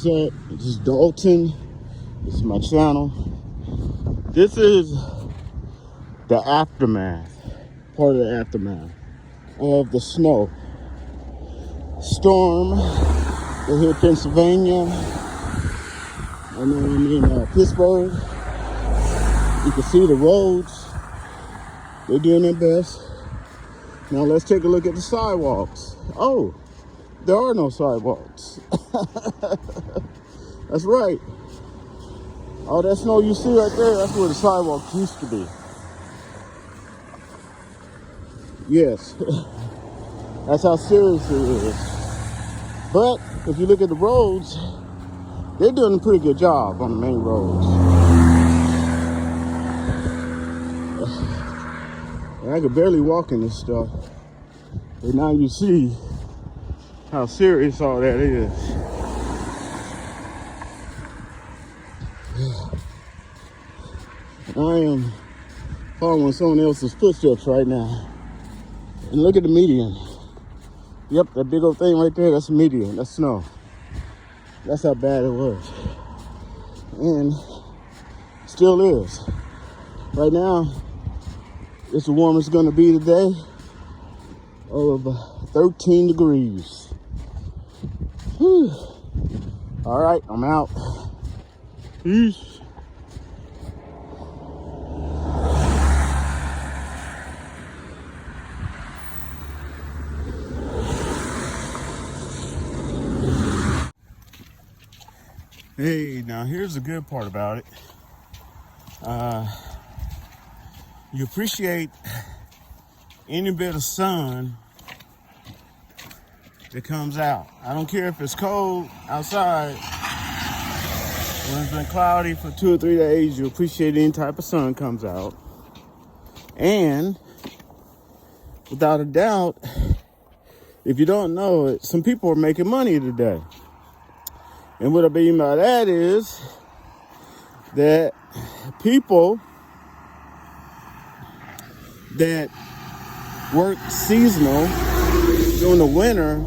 what's up? This is Dalton. This is my channel. This is the aftermath, part of the aftermath of the snow storm that hit Pennsylvania. And then I'm in Pittsburgh. You can see the roads. They're doing their best. Now let's take a look at the sidewalks. Oh, there are no sidewalks. That's right. All that snow you see right there, that's where the sidewalks used to be. Yes, that's how serious it is. But if you look at the roads, they're doing a pretty good job on the main roads. I could barely walk in this stuff. But now you see how serious all that is. I am following someone else's footsteps right now. And look at the median. Yep, that big old thing right there, that's the median, that's snow. That's how bad it was. And still is. Right now, it's the warmest it's gonna be today of 13 degrees. Whew. All right, I'm out. Peace. Hey, now here's the good part about it. You appreciate any bit of sun that comes out. I don't care if it's cold outside. When it's been cloudy for 2 or 3 days, you appreciate any type of sun comes out. And without a doubt, if you don't know it, some people are making money today. And what I mean by that is that people that work seasonal during the winter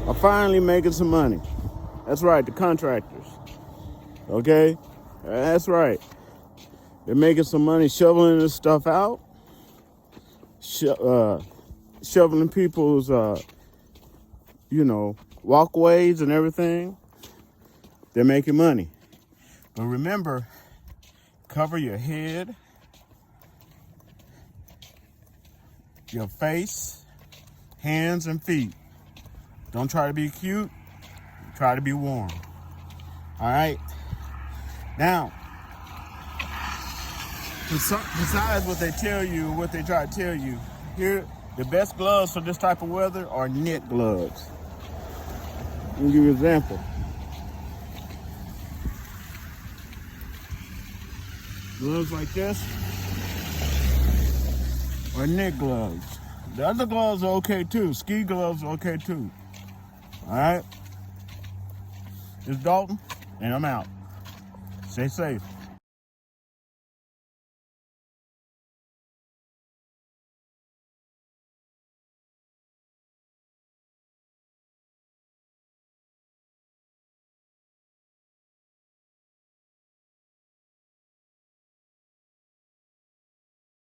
are finally making some money. That's right, the contractors. Okay? That's right. They're making some money shoveling this stuff out, shoveling people's, walkways and everything. They're making money. But remember, cover your head, your face, hands, and feet. Don't try to be cute. Try to be warm. All right? Now, besides what they tell you, what they try to tell you, here, the best gloves for this type of weather are knit gloves. Let me give you an example. Gloves like this are knit gloves. The other gloves are okay too. Ski gloves are okay too. All right? It's Dalton, and I'm out. Stay safe.